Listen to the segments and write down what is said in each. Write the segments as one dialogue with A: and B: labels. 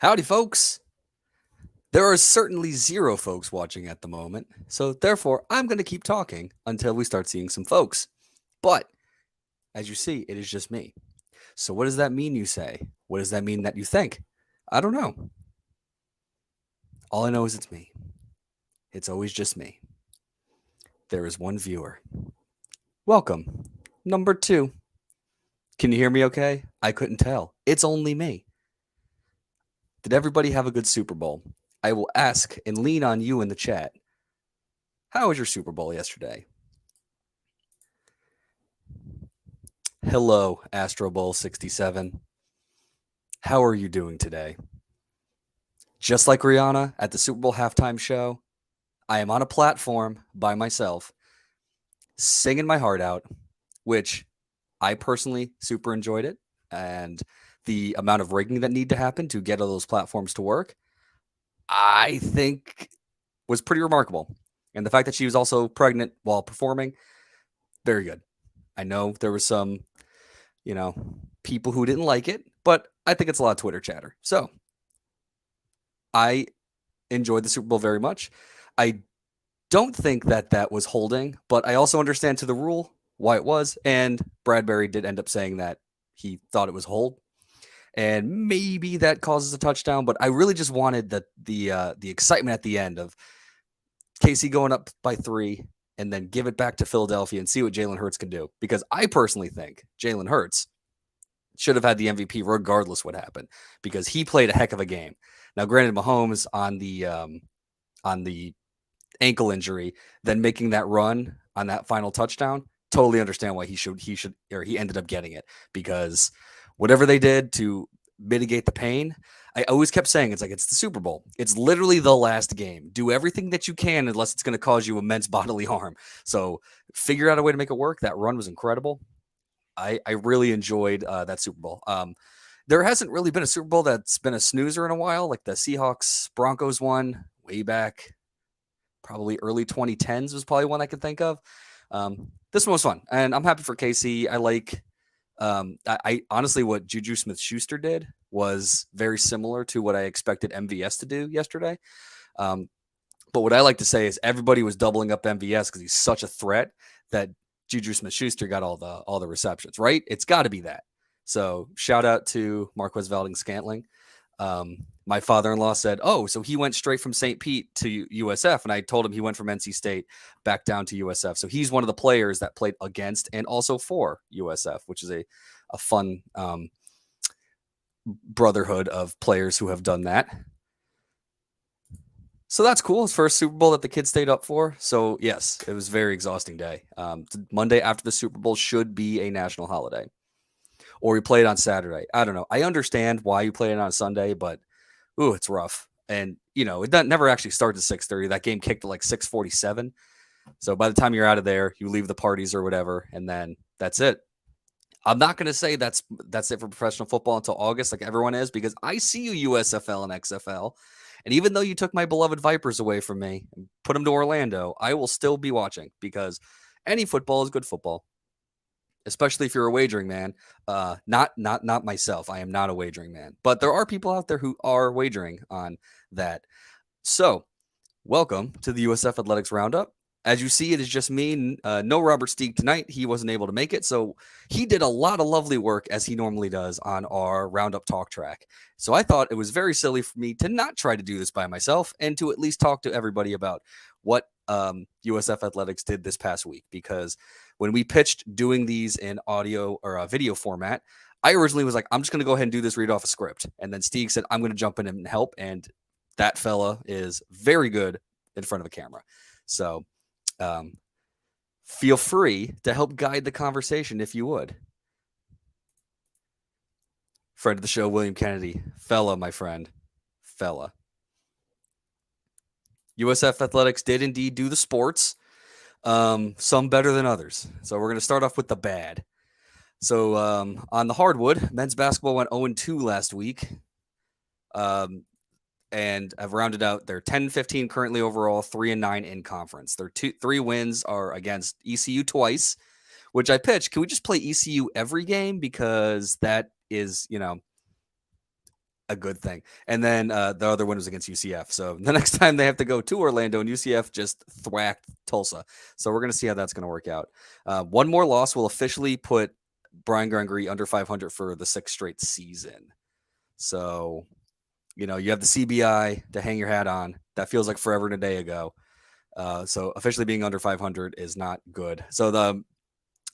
A: Howdy, folks. There are certainly zero folks watching at the moment, so therefore I'm going to keep talking until we start seeing some folks. But as you see, it is just me. So what does that mean, you say? What does that mean that you think? I don't know. All I know is it's me. It's always just me. There is one viewer. Welcome. Number 2. Can you hear me okay? I couldn't tell. It's only me. Did everybody have a good Super Bowl? I will ask and lean on you in the chat. How was your Super Bowl yesterday? Hello, Astro Bowl 67. How are you doing today? Just like Rihanna at the Super Bowl halftime show, I am on a platform by myself, singing my heart out, which I personally super enjoyed it. And the amount of rigging that need to happen to get all those platforms to work, I think was pretty remarkable. And the fact that she was also pregnant while performing, very good. I know there was some, people who didn't like it, but I think it's a lot of Twitter chatter. So I enjoyed the Super Bowl very much. I don't think that was holding, but I also understand to the rule why it was. And Bradbury did end up saying that he thought it was hold, and maybe that causes a touchdown. But I really just wanted the excitement at the end of KC going up by 3 and then give it back to Philadelphia and see what Jalen Hurts can do. Because I personally think Jalen Hurts should have had the MVP regardless what happened, because he played a heck of a game. Now, granted, Mahomes on the ankle injury, then making that run on that final touchdown, totally understand why he ended up getting it, because whatever they did to mitigate the pain, I always kept saying it's the Super Bowl. It's literally the last game. Do everything that you can unless it's going to cause you immense bodily harm. So figure out a way to make it work. That run was incredible. I really enjoyed that Super Bowl. There hasn't really been a Super Bowl that's been a snoozer in a while, like the Seahawks Broncos one way back, probably early 2010s was probably one I could think of. This one was fun, and I'm happy for KC. I honestly, what Juju Smith-Schuster did was very similar to what I expected MVS to do yesterday. But what I like to say is everybody was doubling up MVS because he's such a threat that Juju Smith-Schuster got all the receptions, right? It's got to be that. So shout out to Marquez Valdez-Scantling. My father-in-law said, "Oh, so he went straight from St. Pete to USF," and I told him he went from NC State back down to USF. So he's one of the players that played against and also for USF, which is a fun brotherhood of players who have done that. So that's cool. It's first Super Bowl that the kids stayed up for. So yes, it was a very exhausting day. Monday after the Super Bowl should be a national holiday, or we play it on Saturday. I don't know. I understand why you play it on Sunday, but it's rough. And it never actually starts at 6:30. That game kicked at like 6:47. So by the time you're out of there, you leave the parties or whatever, and then that's it. I'm not going to say that's it for professional football until August, like everyone is, because I see you, USFL and XFL. And even though you took my beloved Vipers away from me and put them to Orlando, I will still be watching, because any football is good football, especially if you're a wagering man. Not myself. I am not a wagering man, but there are people out there who are wagering on that. So welcome to the USF Athletics Roundup. As you see, it is just me. No Robert Steig tonight. He wasn't able to make it. So he did a lot of lovely work, as he normally does, on our Roundup talk track. So I thought it was very silly for me to not try to do this by myself and to at least talk to everybody about what USF Athletics did this past week. Because when we pitched doing these in audio or video format, I originally was like, I'm just going to go ahead and do this, read off a script. And then Steig said, I'm going to jump in and help. And that fella is very good in front of a camera. So feel free to help guide the conversation if you would. Friend of the show, William Kennedy. Fella, my friend. Fella. USF Athletics did indeed do the sports. Some better than others. So we're going to start off with the bad. So on the hardwood, men's basketball went 0-2 last week. And have rounded out. They're 10-15 currently overall, 3-9 in conference. Their 3 wins are against ECU twice, which I pitched. Can we just play ECU every game? Because that is, a good thing. And then the other one was against UCF. So the next time they have to go to Orlando, and UCF just thwacked Tulsa. So we're going to see how that's going to work out. One more loss will officially put Brian Gregory under 500 for the 6th straight season. So, you have the CBI to hang your hat on. That feels like forever and a day ago. So officially being under 500 is not good. So the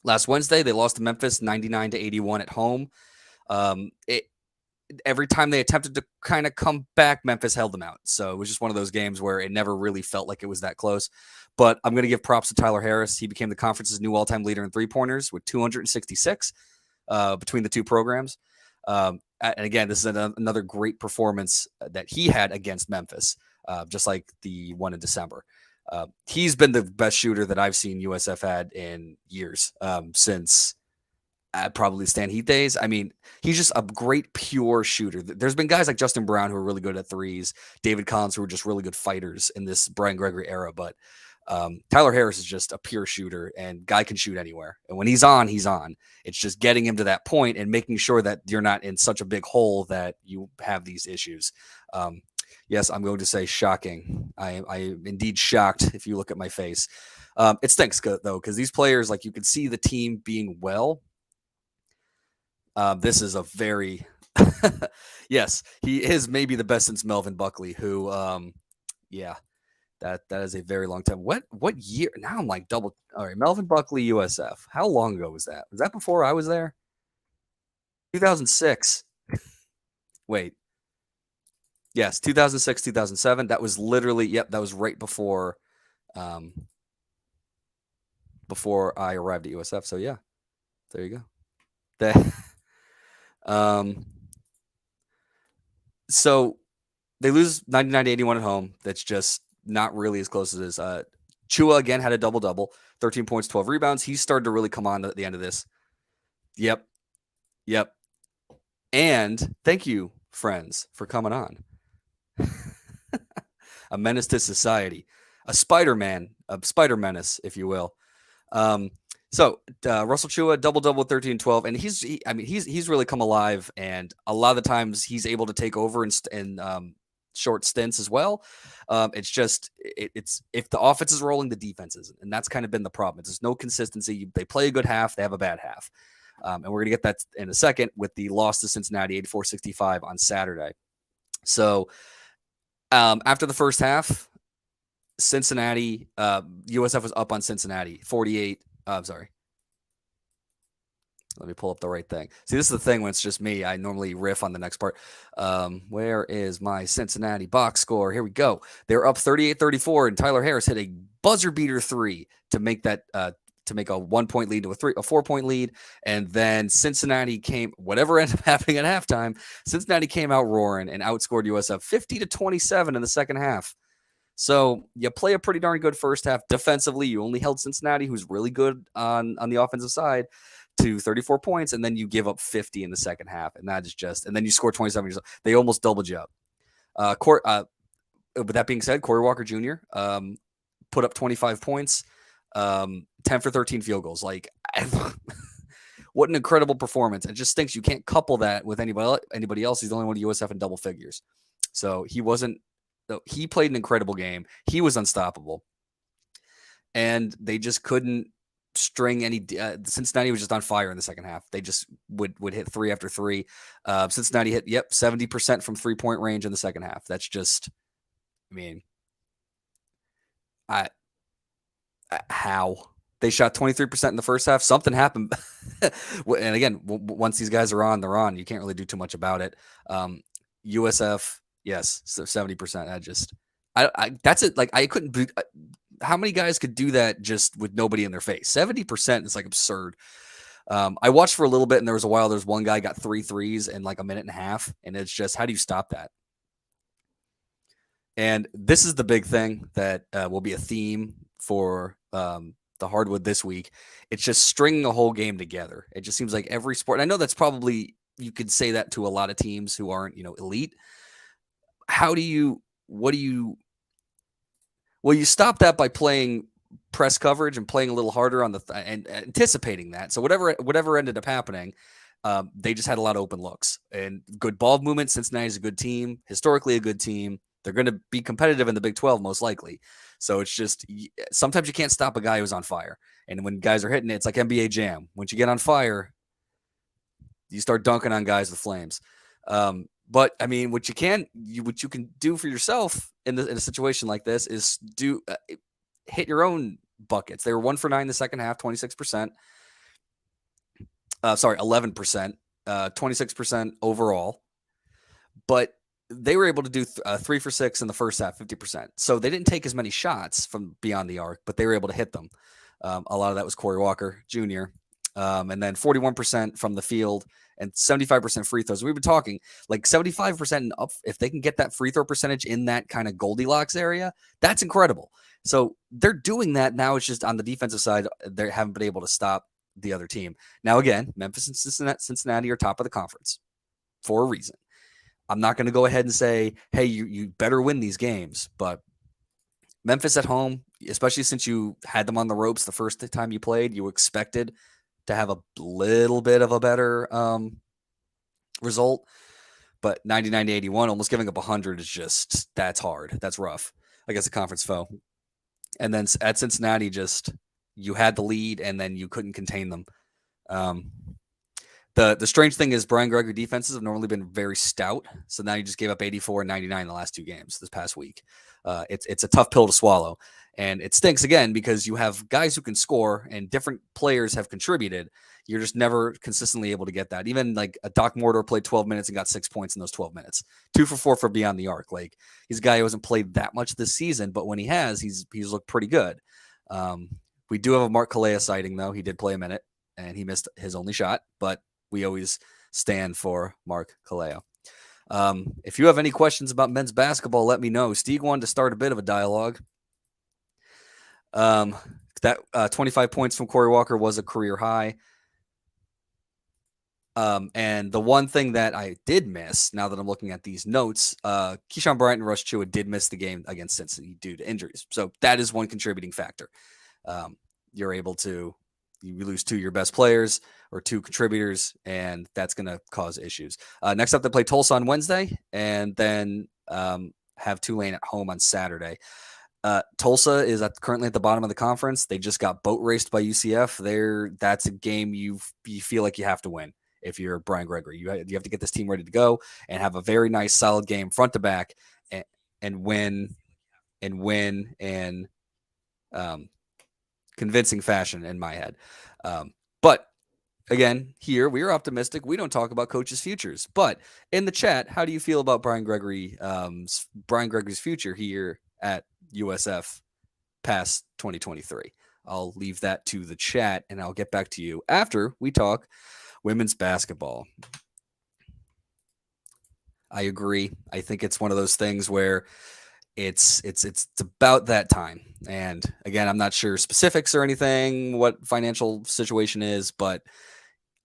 A: last Wednesday, they lost to Memphis 99-81 at home. Every time they attempted to kind of come back, Memphis held them out. So it was just one of those games where it never really felt like it was that close. But I'm going to give props to Tyler Harris. He became the conference's new all-time leader in three-pointers with 266 between the two programs. And again, this is another great performance that he had against Memphis, just like the one in December. He's been the best shooter that I've seen USF had in years, since probably Stan Heath days. I mean, he's just a great pure shooter. There's been guys like Justin Brown who are really good at threes, David Collins who are just really good fighters in this Brian Gregory era, but Tyler Harris is just a pure shooter, and guy can shoot anywhere. And when he's on, he's on. It's just getting him to that point and making sure that you're not in such a big hole that you have these issues. Yes, I'm going to say shocking. I am indeed shocked if you look at my face. It stinks, though, because these players, like, you can see the team being well. This is a very yes, he is maybe the best since Melvin Buckley, who that is a very long time. What year? Now I'm like double. All right, Melvin Buckley, USF. How long ago was that? Was that before I was there? 2006. Wait. Yes, 2006, 2007. That was literally, that was right before before I arrived at USF. So yeah, there you go. So they lose 99-81 at home. That's just not really as close as it is. Chua again had a double-double, 13 points, 12 rebounds. He started to really come on at the end of this. Yep. And thank you, friends, for coming on. A menace to society, a Spider-Man, a Spider Menace, if you will. So Russell Chua, double-double, 13-12, and he's really come alive, and a lot of the times he's able to take over in short stints as well. It's just it's if the offense is rolling, the defense isn't, and that's kind of been the problem. There's no consistency. They play a good half, they have a bad half, and we're gonna get that in a second with the loss to Cincinnati, 84-65 on Saturday. So after the first half, Cincinnati, USF was up on Cincinnati, 48. Sorry. Let me pull up the right thing. See, this is the thing when it's just me. I normally riff on the next part. Where is my Cincinnati box score? Here we go. They're up 38-34, and Tyler Harris hit a buzzer beater three to make that to make a 1-point lead to a 4-point lead. And then Cincinnati whatever ended up happening at halftime, Cincinnati came out roaring and outscored USF 50-27 in the second half. So you play a pretty darn good first half. Defensively, you only held Cincinnati, who's really good on the offensive side, to 34 points, and then you give up 50 in the second half. And that is just, and then you score 27. They almost doubled you up. With that being said, Corey Walker Jr. Put up 25 points, 10 for 13 field goals. Like, what an incredible performance. It just stinks you can't couple that with anybody else. He's the only one at USF in double figures. So he played an incredible game. He was unstoppable. And they just couldn't string any. Cincinnati was just on fire in the second half. They just would hit three after three. Cincinnati hit 70% from 3-point range in the second half. That's just, I mean, how they shot 23% in the first half. Something happened. And again, once these guys are on, they're on. You can't really do too much about it. USF, yes, so 70%. That's it. Like, I couldn't be. How many guys could do that just with nobody in their face? 70% is like absurd. I watched for a little bit, and there was one guy got 3 threes in like a minute and a half, and it's just, how do you stop that? And this is the big thing that will be a theme for the hardwood this week. It's just stringing a whole game together. It just seems like every sport. I know that's probably, you could say that to a lot of teams who aren't, elite. Well, you stop that by playing press coverage and playing a little harder on and anticipating that. So whatever ended up happening, They just had a lot of open looks and good ball movement. Cincinnati's a good team, historically a good team. They're going to be competitive in the Big 12 most likely. So it's just sometimes you can't stop a guy who's on fire. And when guys are hitting it, it's like NBA Jam. Once you get on fire, you start dunking on guys with flames. But I mean, what you can do for yourself in a situation like this is hit your own buckets. They were 1 for 9 in the second half, 26%. 11%, 26% overall. But they were able to do 3 for 6 in the first half, 50%. So they didn't take as many shots from beyond the arc, but they were able to hit them. A lot of that was Corey Walker Jr. And then 41% from the field and 75% free throws. We've been talking like 75% and up. If they can get that free throw percentage in that kind of Goldilocks area, that's incredible. So they're doing that now. It's just on the defensive side, they haven't been able to stop the other team. Now, again, Memphis and Cincinnati are top of the conference for a reason. I'm not going to go ahead and say, hey, you better win these games, but Memphis at home, especially since you had them on the ropes the first time you played, you expected to have a little bit of a better result. But 99 to 81, almost giving up 100 is just, that's hard. That's rough against a conference foe. And then at Cincinnati, just you had the lead and then you couldn't contain them. The strange thing is Brian Gregory defenses have normally been very stout. So now you just gave up 84 and 99 in the last 2 games this past week. It's a tough pill to swallow. And it stinks again because you have guys who can score and different players have contributed. You're just never consistently able to get that. Even like a Doc Mortar played 12 minutes and got 6 points in those 12 minutes. 2 for 4 for beyond the arc. Like he's a guy who hasn't played that much this season, but when he has, he's looked pretty good. We do have a Mark Kalea sighting though. He did play a minute and he missed his only shot, but we always stand for Mark Kalea. If you have any questions about men's basketball, let me know. Stieg wanted to start a bit of a dialogue. That 25 points from Corey Walker was a career high. And the one thing that I did miss, now that I'm looking at these notes, Keyshawn Bryant and Rush Chua did miss the game against Cincinnati due to injuries. So that is one contributing factor. You're able to you lose 2 of your best players or 2 contributors, and that's going to cause issues. Next up, they play Tulsa on Wednesday, and then have Tulane at home on Saturday. Tulsa is currently at the bottom of the conference. They just got boat raced by UCF. That's a game you feel like you have to win if you're Brian Gregory. You have to get this team ready to go and have a very nice, solid game front to back and win in convincing fashion in my head. But again, here we are optimistic. We don't talk about coaches' futures. But in the chat, how do you feel about Brian Gregory's future here at USF past 2023? I'll leave that to the chat, and I'll get back to you after we talk women's basketball. I agree. I think it's one of those things where it's about that time. And again, I'm not sure specifics or anything, what financial situation is, but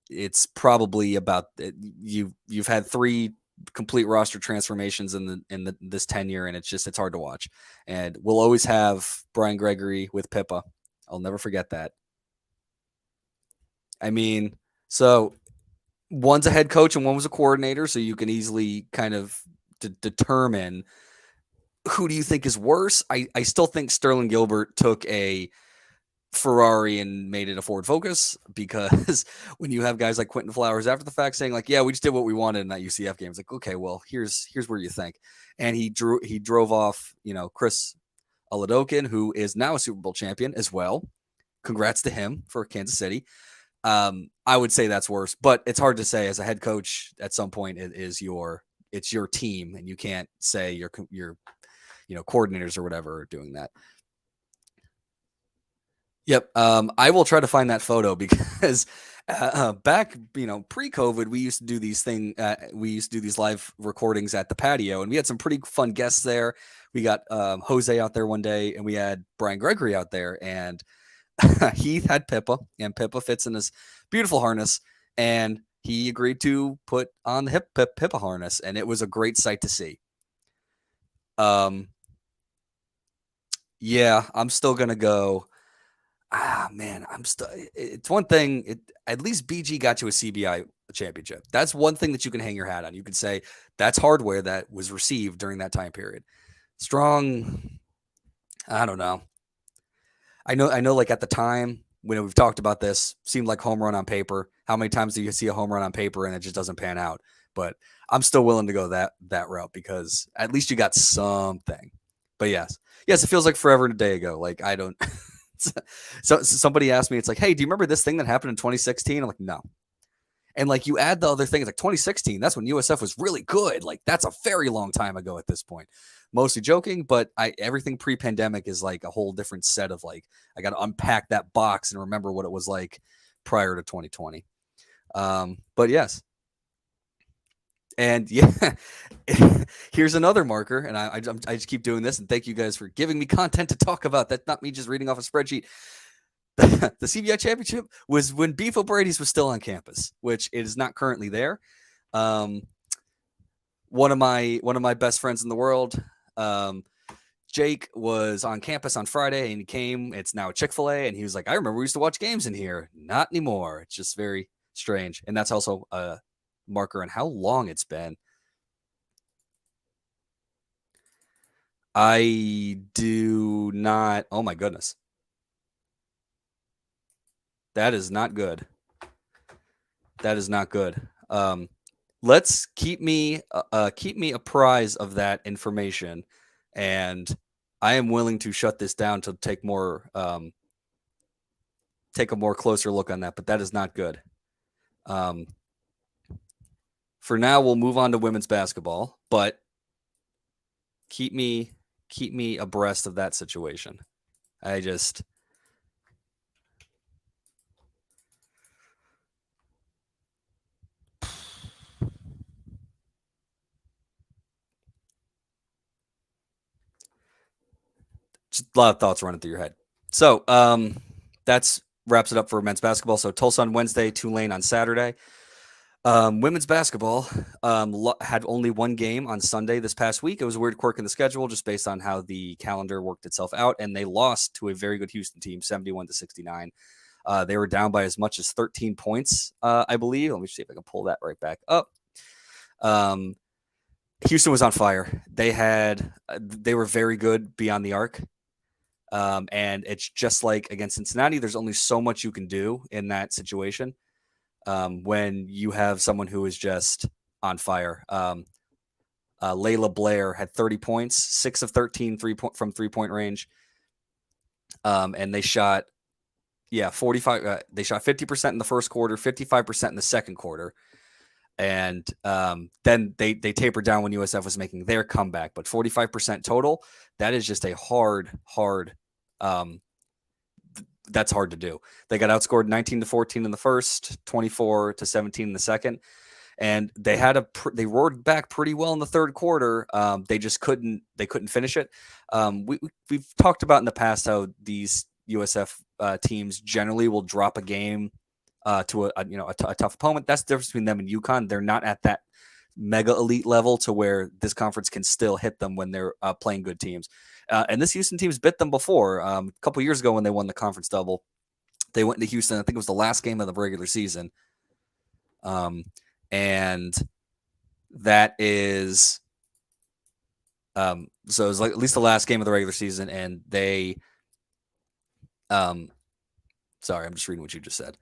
A: it's probably about you've had 3 complete roster transformations in this tenure, and it's hard to watch. And we'll always have Brian Gregory with Pippa. I'll never forget that. I mean, so one's a head coach and one was a coordinator, so you can easily kind of determine who do you think is worse. I still think Sterling Gilbert took a Ferrari and made it a Ford Focus, because when you have guys like Quentin Flowers after the fact saying like, yeah, we just did what we wanted in that UCF game. It's like, okay, well, here's where you think. And he drove off, Chris Oladokin, who is now a Super Bowl champion as well. Congrats to him for Kansas City. I would say that's worse, but it's hard to say as a head coach. At some point, it's your team, and you can't say your coordinators or whatever are doing that. Yep. I will try to find that photo because back, pre-COVID, we used to do these live recordings at the patio, and we had some pretty fun guests there. We got Jose out there one day, and we had Brian Gregory out there, and he had Pippa, and Pippa fits in his beautiful harness, and he agreed to put on the hip Pippa harness, and it was a great sight to see. Yeah, I'm still gonna go. Man, I'm still. It's one thing. At least BG got to a CBI championship. That's one thing that you can hang your hat on. You can say that's hardware that was received during that time period. Strong. I don't know. I know. Like at the time when we've talked about this, seemed like home run on paper. How many times do you see a home run on paper and it just doesn't pan out? But I'm still willing to go that route because at least you got something. But yes, it feels like forever and a day ago. Like I don't. So somebody asked me, it's like, hey, do you remember this thing that happened in 2016? I'm like, no. And like you add the other things, like 2016, that's when USF was really good. Like that's a very long time ago at this point. Mostly joking, but everything pre-pandemic is like a whole different set of like I got to unpack that box and remember what it was like prior to 2020. But yes, and yeah, here's another marker, and I just keep doing this, and thank you guys for giving me content to talk about. That's not me just reading off a spreadsheet. The CBI championship was when Beef O'Brady's was still on campus, which it is not currently there. Um, one of my best friends in the world, Jake, was on campus on Friday, and he came. It's now a Chick-fil-A, and he was like, "I remember we used to watch games in here. Not anymore." It's just very strange, and that's also a marker on how long it's been. I do not. Oh my goodness. That is not good. That is not good. Let's keep me apprised of that information, and I am willing to shut this down to take a more closer look on that. But that is not good. For now, we'll move on to women's basketball, but keep me abreast of that situation. I just a lot of thoughts running through your head. So that's wraps it up for men's basketball. So Tulsa on Wednesday, Tulane on Saturday. Women's basketball had only one game on Sunday this past week. It was a weird quirk in the schedule just based on how the calendar worked itself out, and they lost to a very good Houston team, 71-69. They were down by as much as 13 points, I believe. Let me see if I can pull that right back up. Houston was on fire. They were very good beyond the arc. And it's just like against Cincinnati, there's only so much you can do in that situation when you have someone who is just on fire. Layla Blair had 30 points, 6 of 13 from 3-point range. And they shot, 45. They shot 50% in the first quarter, 55% in the second quarter. And then they tapered down when USF was making their comeback. But 45% total, that is just a hard that's hard to do. They got outscored 19-14 in the first, 24-17 in the second, and they roared back pretty well in the third quarter. They just couldn't finish it. We've talked about in the past how these USF teams generally will drop a game to a tough opponent. That's the difference between them and UConn. They're not at that mega elite level to where this conference can still hit them when they're playing good teams. And this Houston team's bit them before. A couple years ago when they won the conference double, they went into Houston. I think it was the last game of the regular season. And that is, so it was like at least the last game of the regular season, and they, sorry, I'm just reading what you just said.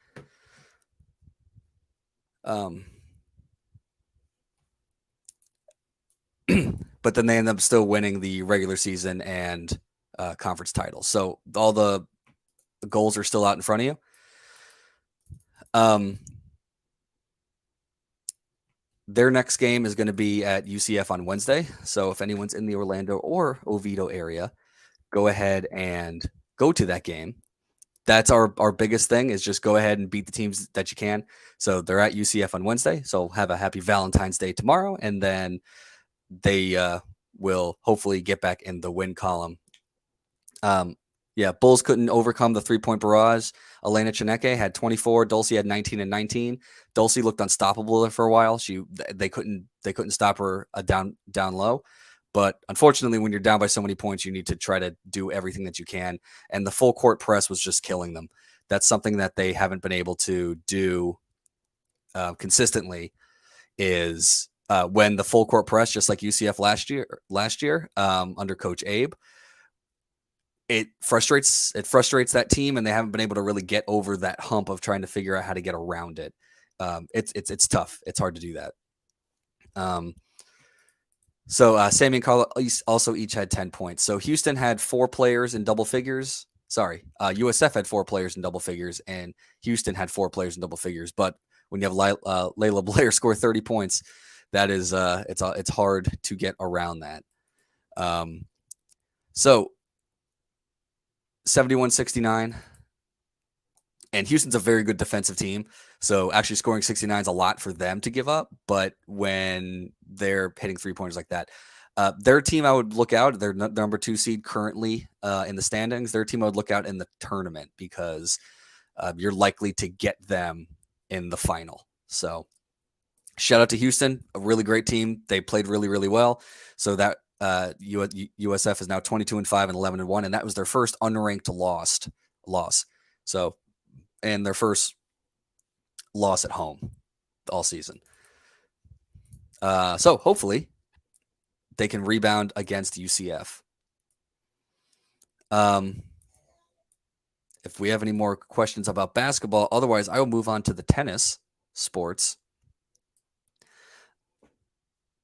A: But then they end up still winning the regular season and conference titles. So all the goals are still out in front of you. Their next game is going to be at UCF on Wednesday. So if anyone's in the Orlando or Oviedo area, go ahead and go to that game. That's our biggest thing is just go ahead and beat the teams that you can. So they're at UCF on Wednesday. So have a happy Valentine's Day tomorrow. And then they will hopefully get back in the win column. Bulls couldn't overcome the 3-point barrage. Elena Chineke had 24. Dulcie had 19 and 19. Dulcie looked unstoppable for a while. They couldn't stop her down low. But unfortunately, when you're down by so many points, you need to try to do everything that you can. And the full court press was just killing them. That's something that they haven't been able to do consistently. Is when the full court press, just like UCF last year under Coach Abe, it frustrates that team, and they haven't been able to really get over that hump of trying to figure out how to get around it. It's tough. It's hard to do that. So Sammy and Carla also each had 10 points. So Houston had 4 players in double figures. Sorry, USF had 4 players in double figures, and Houston had 4 players in double figures. But when you have Layla Blair score 30 points, that is it's hard to get around that. So 71-69. And Houston's a very good defensive team. So actually scoring 69 is a lot for them to give up. But when they're hitting 3-pointers like that, their team I would look out. They're number 2 seed currently in the standings. Their team I would look out in the tournament because you're likely to get them in the final. So shout out to Houston, a really great team. They played really, really well. So that USF is now 22-5 and 11-1, and that was their first unranked loss. So, and their first loss at home all season. So hopefully they can rebound against UCF. If we have any more questions about basketball, otherwise I will move on to the tennis sports.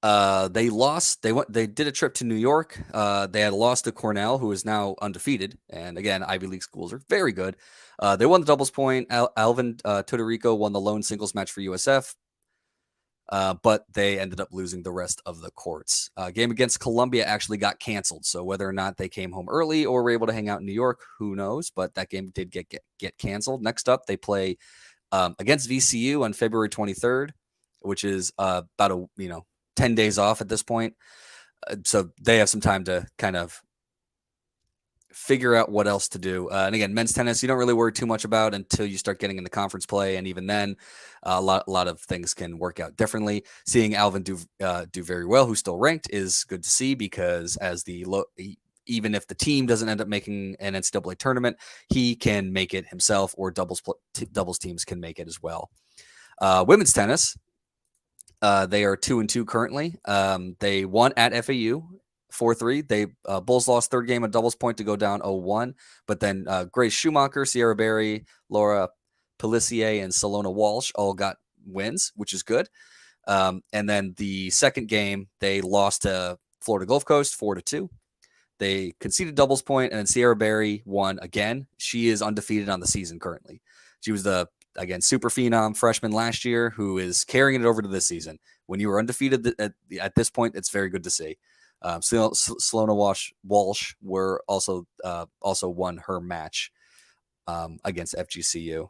A: They lost. They did a trip to New York. They had lost to Cornell, who is now undefeated. And again, Ivy League schools are very good. They won the doubles point. Alvin Todorico won the lone singles match for USF. But they ended up losing the rest of the courts. Game against Columbia actually got canceled. So whether or not they came home early or were able to hang out in New York, who knows? But that game did get canceled. Next up, they play against VCU on February 23rd, which is about 10 days off at this point. So they have some time to kind of figure out what else to do. And again, men's tennis, you don't really worry too much about until you start getting into conference play. And even then, a lot of things can work out differently. Seeing Alvin do very well, who's still ranked, is good to see because even if the team doesn't end up making an NCAA tournament, he can make it himself, or doubles teams can make it as well. Women's tennis, they are 2-2 currently. They won at FAU 4-3. They Bulls lost third game of doubles point to go down 0-1. But then Grace Schumacher, Sierra Berry, Laura Pelissier, and Salona Walsh all got wins, which is good. And then the second game, they lost to Florida Gulf Coast 4-2. They conceded doubles point, and then Sierra Berry won again. She is undefeated on the season currently. She was the super phenom freshman last year who is carrying it over to this season. When you were undefeated at this point, it's very good to see. Salona Walsh were also won her match against FGCU.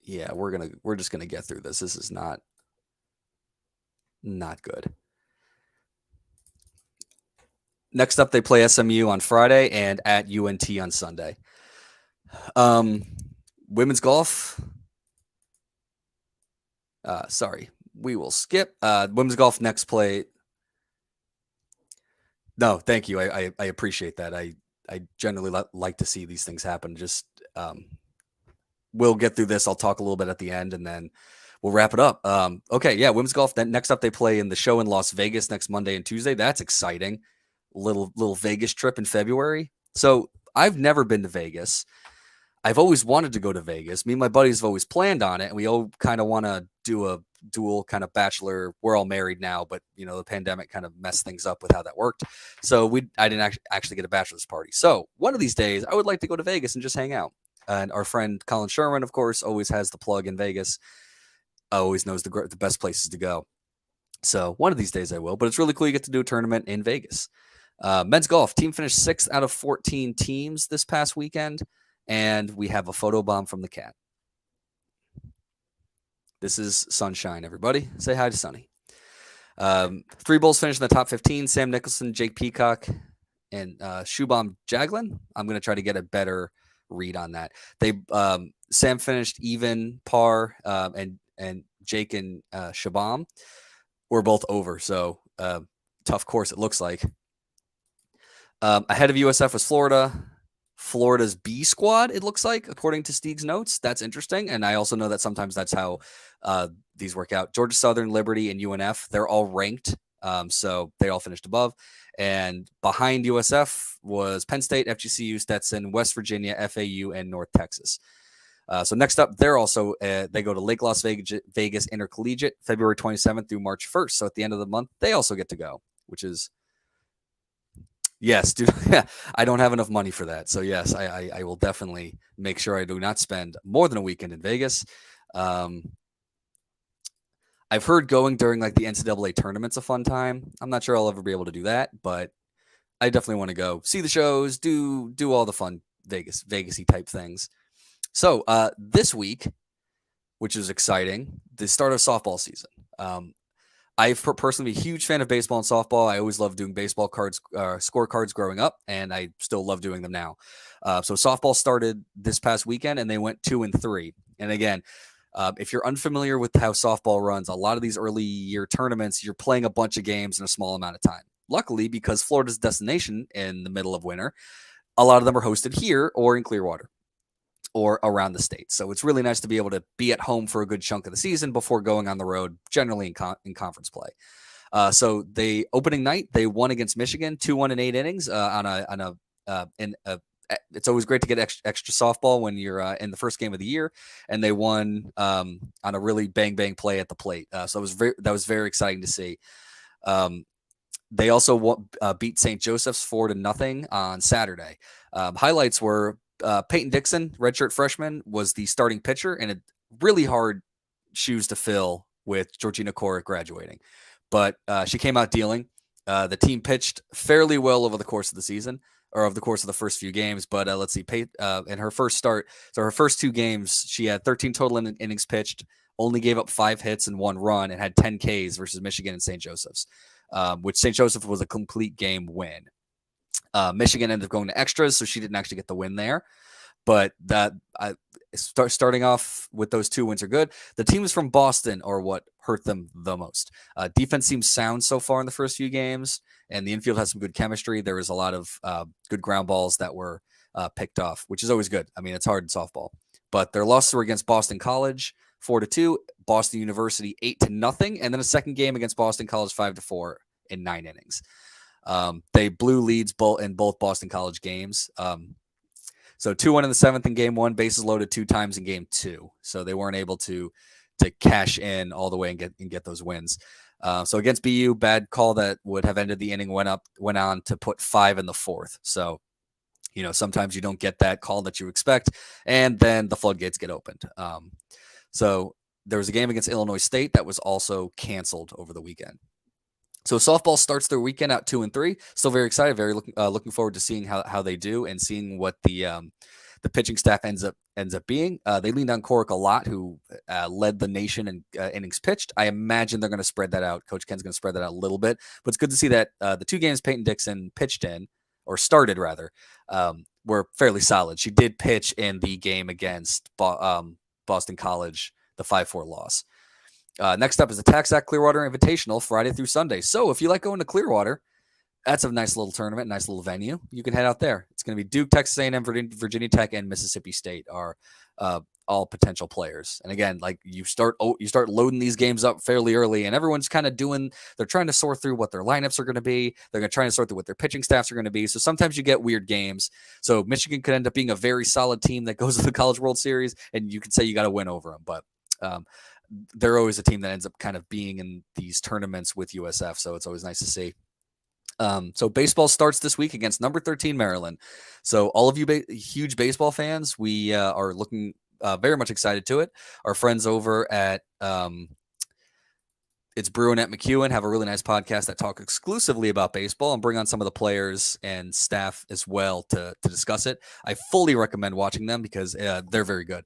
A: Yeah, we're just gonna get through this. This is not good. Next up, they play SMU on Friday and at UNT on Sunday. Women's golf. Sorry, we will skip. Women's golf next play. No, thank you. I appreciate that. I generally like to see these things happen. Just we'll get through this. I'll talk a little bit at the end, and then we'll wrap it up. Okay, yeah, women's golf. Then next up, they play in the show in Las Vegas next Monday and Tuesday. That's exciting. Little Vegas trip in February. So I've never been to Vegas. I've always wanted to go to Vegas. Me and my buddies have always planned on it, and we all kind of want to do a dual kind of bachelor. We're all married now, but the pandemic kind of messed things up with how that worked. So I didn't actually get a bachelor's party. So one of these days, I would like to go to Vegas and just hang out. And our friend Colin Sherman, of course, always has the plug in Vegas. Always knows the best places to go. So one of these days I will. But it's really cool you get to do a tournament in Vegas. Men's golf team finished 6th out of 14 teams this past weekend. And we have a photo bomb from the cat. This is Sunshine, everybody. Say hi to Sunny. 3 Bulls finished in the top 15. Sam Nicholson, Jake Peacock, and Shubham Jaglin. I'm going to try to get a better read on that. They Sam finished even par, and Jake and Shabam were both over. So tough course it looks like. Ahead of USF was Florida. Florida's B squad, it looks like, according to Steeg's notes. That's interesting. And I also know that sometimes that's how these work out. Georgia Southern, Liberty, and UNF, they're all ranked. So they all finished above. And behind USF was Penn State, FGCU, Stetson, West Virginia, FAU, and North Texas. So next up, they're also they go to Lake Las Vegas Intercollegiate, February 27th through March 1st. So at the end of the month, they also get to go, which is, yes, dude. I don't have enough money for that. So yes, I will definitely make sure I do not spend more than a weekend in Vegas. I've heard going during like the NCAA tournament's a fun time. I'm not sure I'll ever be able to do that, but I definitely want to go see the shows, do all the fun Vegas-y type things. So this week, which is exciting, the start of softball season. I've personally been a huge fan of baseball and softball. I always loved doing baseball cards, scorecards growing up, and I still love doing them now. So softball started this past weekend, and they went 2-3. And again, if you're unfamiliar with how softball runs, a lot of these early year tournaments, you're playing a bunch of games in a small amount of time. Luckily, because Florida's destination in the middle of winter, a lot of them are hosted here or in Clearwater or around the state. So it's really nice to be able to be at home for a good chunk of the season before going on the road, generally in conference play. So the opening night, they won against Michigan, 2-1 in 8 innings it's always great to get extra softball when you're in the first game of the year, and they won on a really bang play at the plate. So that was very exciting to see. They also beat St. Joseph's 4-0 on Saturday. Highlights were Peyton Dixon, redshirt freshman, was the starting pitcher, and a really hard shoes to fill with Georgina Korick graduating. But she came out dealing. The team pitched fairly well over the course of the season, or over the course of the first few games. But let's see, in her first start, so her first 2 games, she had 13 total innings pitched, only gave up 5 hits and 1 run, and had 10 Ks versus Michigan and St. Joseph's, which St. Joseph was a complete game win. Michigan ended up going to extras, so she didn't actually get the win there. But starting off with those 2 wins are good. The teams from Boston are what hurt them the most. Defense seems sound so far in the first few games, and the infield has some good chemistry. There was a lot of good ground balls that were picked off, which is always good. I mean, it's hard in softball. But their losses were against Boston College, 4-2, Boston University, 8-0, and then a second game against Boston College, 5-4 in 9 innings. They blew leads in both Boston College games. So 2-1 in the 7th in game 1, bases loaded 2 times in game 2. So they weren't able to cash in all the way and get those wins. So against BU, bad call that would have ended the inning went on to put 5 in the 4th. So, sometimes you don't get that call that you expect, and then the floodgates get opened. So there was a game against Illinois State that was also canceled over the weekend. So softball starts their weekend out 2-3. Still very excited, very looking forward to seeing how they do and seeing what the pitching staff ends up being. They leaned on Korick a lot, who led the nation in innings pitched. I imagine they're going to spread that out. Coach Ken's going to spread that out a little bit, but it's good to see that the 2 games Peyton Dixon pitched in, or started rather, were fairly solid. She did pitch in the game against Boston College, the 5-4 loss. Next up is the TaxAct Clearwater Invitational, Friday through Sunday. So if you like going to Clearwater, that's a nice little tournament, nice little venue. You can head out there. It's going to be Duke, Texas A&M, Virginia Tech, and Mississippi State are all potential players. And again, like you start loading these games up fairly early, and everyone's kind of they're trying to sort through what their lineups are going to be. They're going to try to sort through what their pitching staffs are going to be. So sometimes you get weird games. So Michigan could end up being a very solid team that goes to the College World Series, and you can say you got to win over them. But they're always a team that ends up kind of being in these tournaments with USF. So it's always nice to see. So baseball starts this week against number 13 Maryland. So all of you huge baseball fans, we are looking very much excited to it. Our friends over at It's Bruin at McEwen have a really nice podcast that talk exclusively about baseball and bring on some of the players and staff as well to discuss it. I fully recommend watching them because they're very good.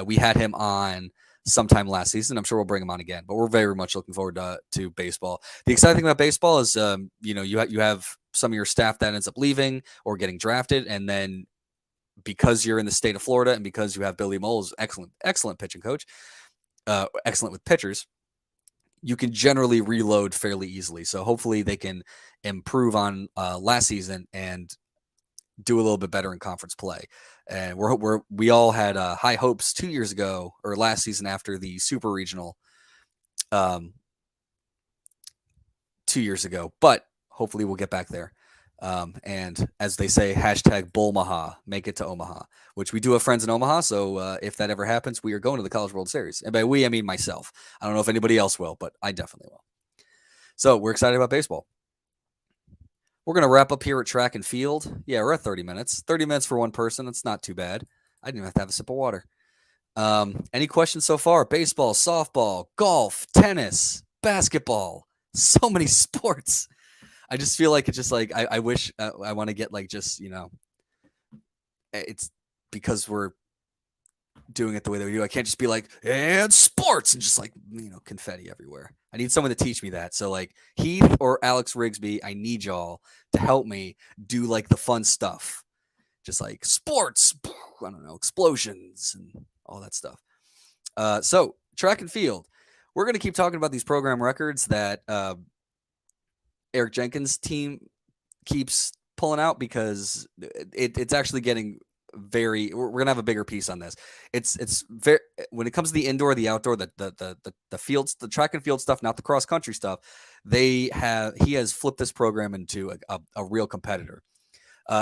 A: We had him on sometime last season. I'm sure we'll bring him on again, but we're very much looking forward to baseball. The exciting thing about baseball is, you have some of your staff that ends up leaving or getting drafted, and then because you're in the state of Florida and because you have Billy Moles, excellent pitching coach, excellent with pitchers, you can generally reload fairly easily. So hopefully they can improve on last season and do a little bit better in conference play. And we all had high hopes 2 years ago or last season after the super regional 2 years ago, but hopefully we'll get back there. And as they say, hashtag Bullmaha, make it to Omaha, which we do have friends in Omaha. So if that ever happens, we are going to the College World Series. And by we, I mean myself. I don't know if anybody else will, but I definitely will. So we're excited about baseball. We're going to wrap up here at track and field. Yeah, we're at 30 minutes. 30 minutes for one person. That's not too bad. I didn't even have to have a sip of water. Any questions so far? Baseball, softball, golf, tennis, basketball. So many sports. I just feel like it's just like I wish I want to get like just, it's because we're doing it the way that we do. I can't just be like, and sports and just like, confetti everywhere. I need someone to teach me that. So like Heath or Alex Rigsby, I need y'all to help me do like the fun stuff. Just like sports, I don't know, explosions and all that stuff. So track and field. We're going to keep talking about these program records that Eric Jenkins' team keeps pulling out because it's actually getting we're gonna have a bigger piece on this. It's very, when it comes to the indoor, the outdoor, the fields, the track and field stuff, not the cross country stuff. He has flipped this program into a real competitor.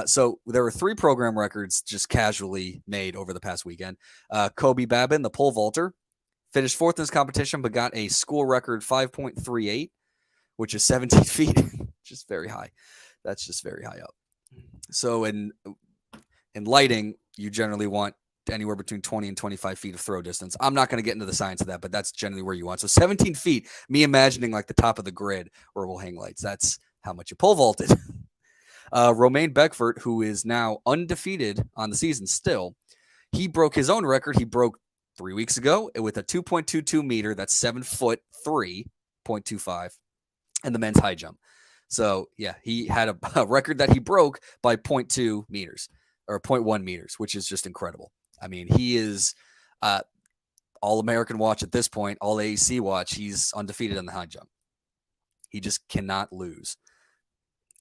A: So there were 3 program records just casually made over the past weekend. Kobe Babin, the pole vaulter, finished 4th in his competition, but got a school record 5.38, which is 17 feet, just very high. That's just very high up. So in lighting, you generally want anywhere between 20 and 25 feet of throw distance. I'm not going to get into the science of that, but that's generally where you want. So 17 feet, me imagining like the top of the grid where we'll hang lights. That's how much you pole vaulted. Romain Beckford, who is now undefeated on the season still, he broke his own record. He broke 3 weeks ago with a 2.22 meter. That's 7'3.25, and the men's high jump. So yeah, he had a record that he broke by 0.2 meters or 0.1 meters, which is just incredible. I mean, he is all-American watch at this point, all AAC watch. He's undefeated in the high jump. He just cannot lose.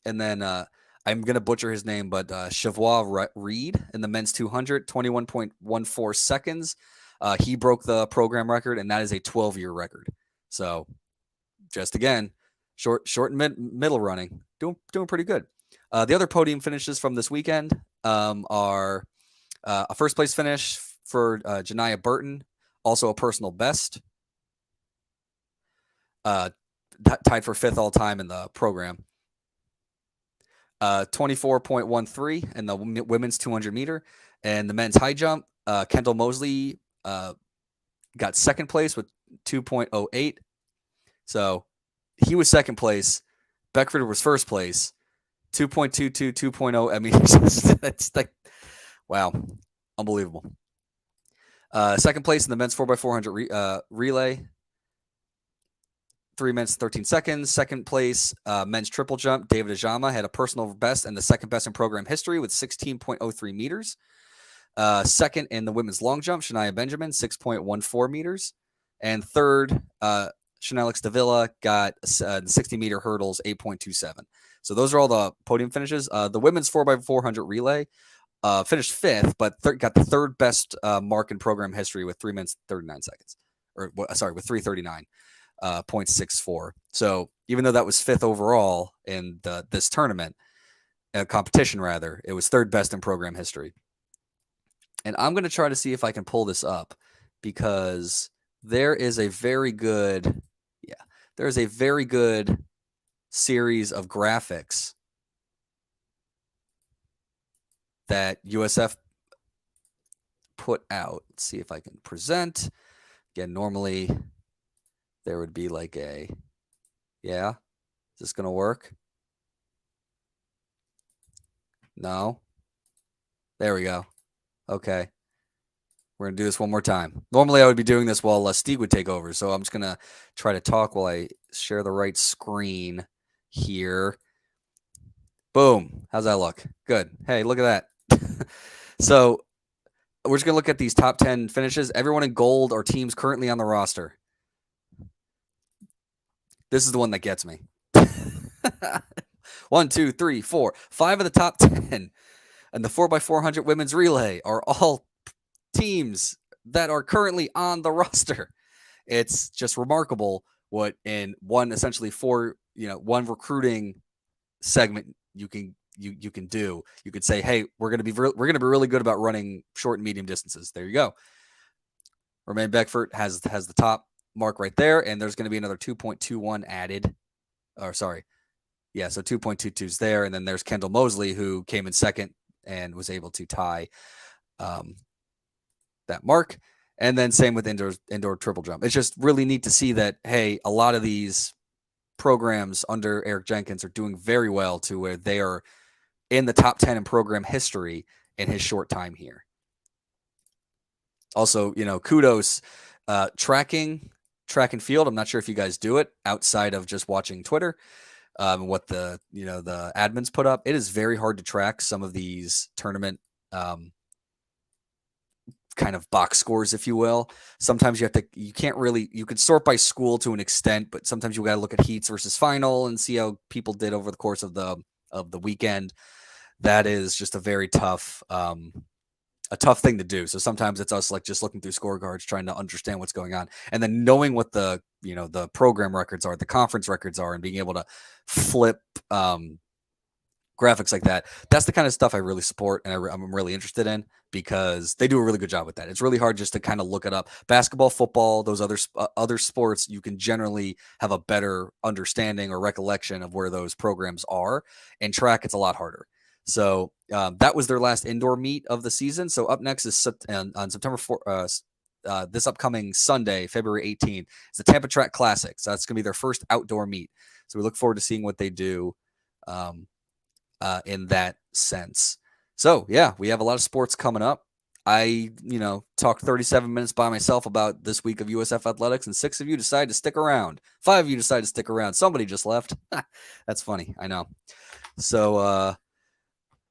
A: And then I'm going to butcher his name, but Chavois Reed in the men's 200, 21.14 seconds. He broke the program record, and that is a 12-year record. So just again, short and middle running, doing pretty good. The other podium finishes from this weekend are a first place finish for Janiah Burton, also a personal best, tied for 5th all time in the program. 24.13 in the women's 200 meter, and the men's high jump. Kendall Mosley got 2nd place with 2.08. So he was 2nd place. Beckford was 1st place. 2.22, 2.0. I mean, that's like, wow, unbelievable. 2nd place in the men's 4x400 relay. 3 minutes, 13 seconds. 2nd place, men's triple jump. David Ajama had a personal best and the 2nd best in program history with 16.03 meters. 2nd in the women's long jump, Shania Benjamin, 6.14 meters. And 3rd, Chanelix Davila got the 60-meter hurdles, 8.27. So those are all the podium finishes. The women's 4x400 relay finished 5th, but got the 3rd best mark in program history with 3 minutes, 39 seconds. With 3:39.64. So even though that was 5th overall in this tournament, competition rather, it was 3rd best in program history. And I'm going to try to see if I can pull this up because there is a very good series of graphics that USF put out. Let's see if I can present. Again, normally there would be like is this going to work? No. There we go. Okay. We're going to do this one more time. Normally I would be doing this while Steve would take over. So I'm just going to try to talk while I share the right screen here. Boom. How's that look? Good. Hey, look at that. So we're just going to look at these top 10 finishes. Everyone in gold are teams currently on the roster. This is the one that gets me. 1, 2, 3, 4. 5 of the top 10 and the 4x400 women's relay are all teams that are currently on the roster. It's just remarkable what in one essentially one recruiting segment you can do. You could say, hey, we're going to be really good about running short and medium distances. There you go. Romaine Beckford has the top mark right there, and there's going to be another 2.21 added. Or sorry, yeah, so 2.22 is there, and then there's Kendall Mosley who came in second and was able to tie that mark. And then same with indoor triple jump. It's just really neat to see that, hey, a lot of these programs under Eric Jenkins are doing very well to where they are in the top 10 in program history in his short time here. Also, kudos track and field. I'm not sure if you guys do it outside of just watching Twitter. What the admins put up. It is very hard to track some of these tournament kind of box scores, if you will. Sometimes you can sort by school to an extent, but sometimes you got to look at heats versus final and see how people did over the course of the weekend. That is just a very tough thing to do. So sometimes it's us like just looking through scorecards, trying to understand what's going on, and then knowing what the program records are, the conference records are, and being able to flip graphics like that. That's the kind of stuff I really support and I'm really interested in because they do a really good job with that. It's really hard just to kind of look it up. Basketball, football, those other sports, you can generally have a better understanding or recollection of where those programs are. And track, it's a lot harder. So that was their last indoor meet of the season. So up next is on September 4th, this upcoming Sunday, February 18th, it's the Tampa Track Classic. So that's going to be their first outdoor meet. So we look forward to seeing what they do in that sense. So yeah, we have a lot of sports coming up. I, talked 37 minutes by myself about this week of USF athletics, and 6 of you decided to stick around. 5 of you decided to stick around. Somebody just left. That's funny. I know. So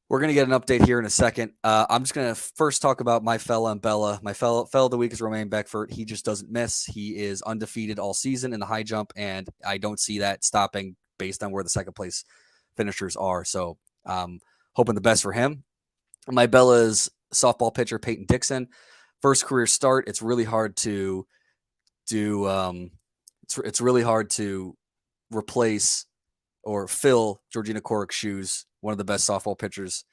A: we're going to get an update here in a second. I'm just going to first talk about my fella and Bella. My fella of the week is Romaine Beckford. He just doesn't miss. He is undefeated all season in the high jump, and I don't see that stopping based on where the second place finishers are. So hoping the best for him. My Bella's softball pitcher, Peyton Dixon. First career start. It's really hard to do. It's really hard to replace or fill Georgina Korik's shoes, one of the best softball pitchers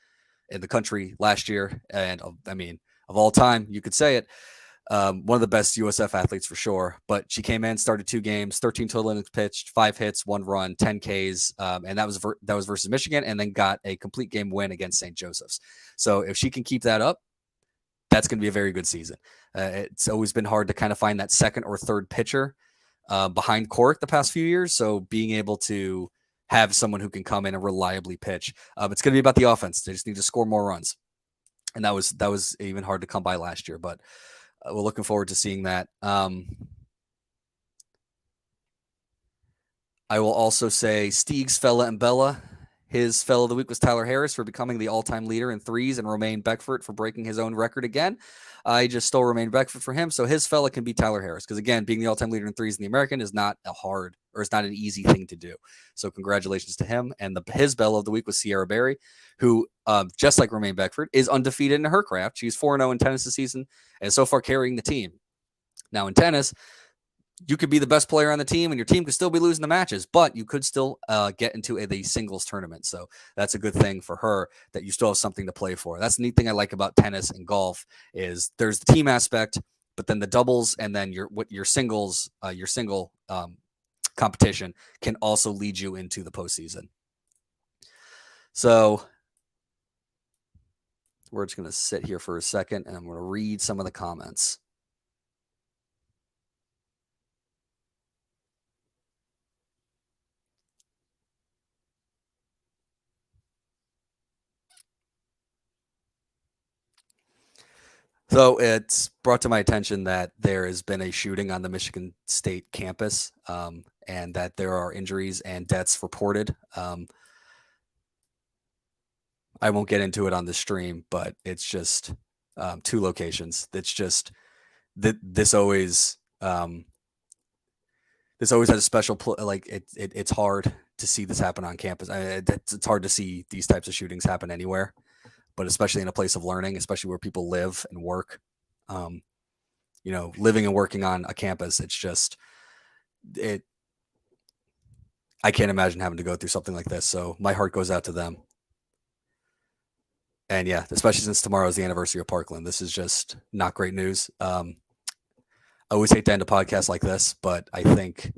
A: in the country last year. And I mean, of all time, you could say it. One of the best USF athletes for sure, but she came in, started 2 games, 13 total innings pitched, 5 hits, 1 run, 10 Ks, and that was versus Michigan, and then got a complete game win against St. Joseph's. So if she can keep that up, that's going to be a very good season. It's always been hard to kind of find that second or third pitcher behind Cork the past few years. So being able to have someone who can come in and reliably pitch, it's going to be about the offense. They just need to score more runs, and that was even hard to come by last year, but. We're looking forward to seeing that. I will also say Steeg's fella and Bella. His fella of the week was Tyler Harris for becoming the all-time leader in threes, and Romaine Beckford for breaking his own record again. I just stole Romaine Beckford for him, so his fella can be Tyler Harris because, again, being the all-time leader in threes in the American is not it's not an easy thing to do. So congratulations to him. And his Bella of the week was Sierra Berry, who, just like Romaine Beckford, is undefeated in her craft. She's 4-0 in tennis this season and so far carrying the team. Now in tennis, you could be the best player on the team and your team could still be losing the matches, but you could still get into the singles tournament. So that's a good thing for her that you still have something to play for. That's the neat thing I like about tennis and golf is there's the team aspect, but then the doubles and then your single competition can also lead you into the postseason. So we're just going to sit here for a second and I'm going to read some of the comments. So it's brought to my attention that there has been a shooting on the Michigan State campus, and that there are injuries and deaths reported. I won't get into it on the stream, but it's just 2 locations. It's just this always has a special it's hard to see this happen on campus. It's hard to see these types of shootings happen anywhere, but especially in a place of learning, especially where people live and work. Living and working on a campus, it's just it. I can't imagine having to go through something like this. So my heart goes out to them. And yeah, especially since tomorrow is the anniversary of Parkland, this is just not great news. I always hate to end a podcast like this, but I think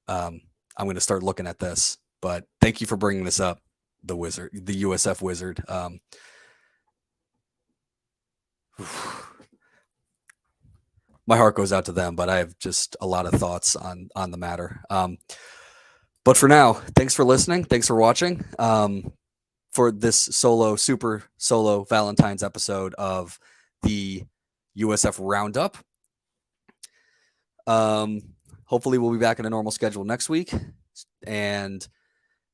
A: I'm going to start looking at this. But thank you for bringing this up, the USF Wizard. My heart goes out to them, but I have just a lot of thoughts on the matter. But for now, thanks for listening. Thanks for watching. For this super solo Valentine's episode of the USF Roundup. Hopefully we'll be back in a normal schedule next week, and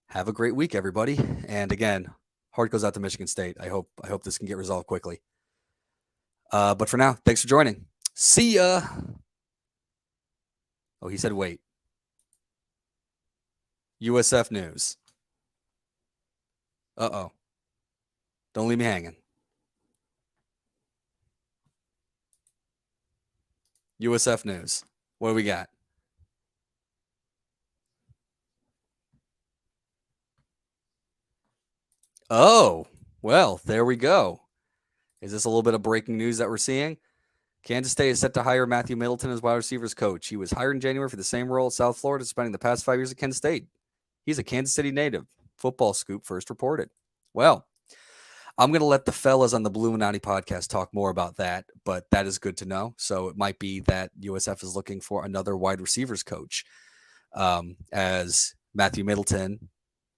A: have a great week, everybody. And again, heart goes out to Michigan State. I hope this can get resolved quickly. But for now, thanks for joining. See ya. Oh, he said wait. USF news. Uh-oh. Don't leave me hanging. USF news. What do we got? Oh, well, there we go. Is this a little bit of breaking news that we're seeing? Kansas State is set to hire Matthew Middleton as wide receivers coach. He was hired in January for the same role at South Florida, spending the past 5 years at Kansas State. He's a Kansas City native. Football Scoop first reported. Well, I'm going to let the fellas on the Bluminati podcast talk more about that, but that is good to know. So it might be that USF is looking for another wide receivers coach, as Matthew Middleton,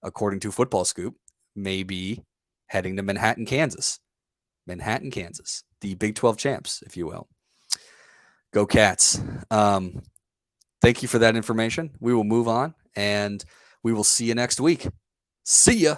A: according to Football Scoop, may be heading to Manhattan, Kansas, the Big 12 champs, if you will. Go Cats. Thank you for that information. We will move on, and we will see you next week. See ya.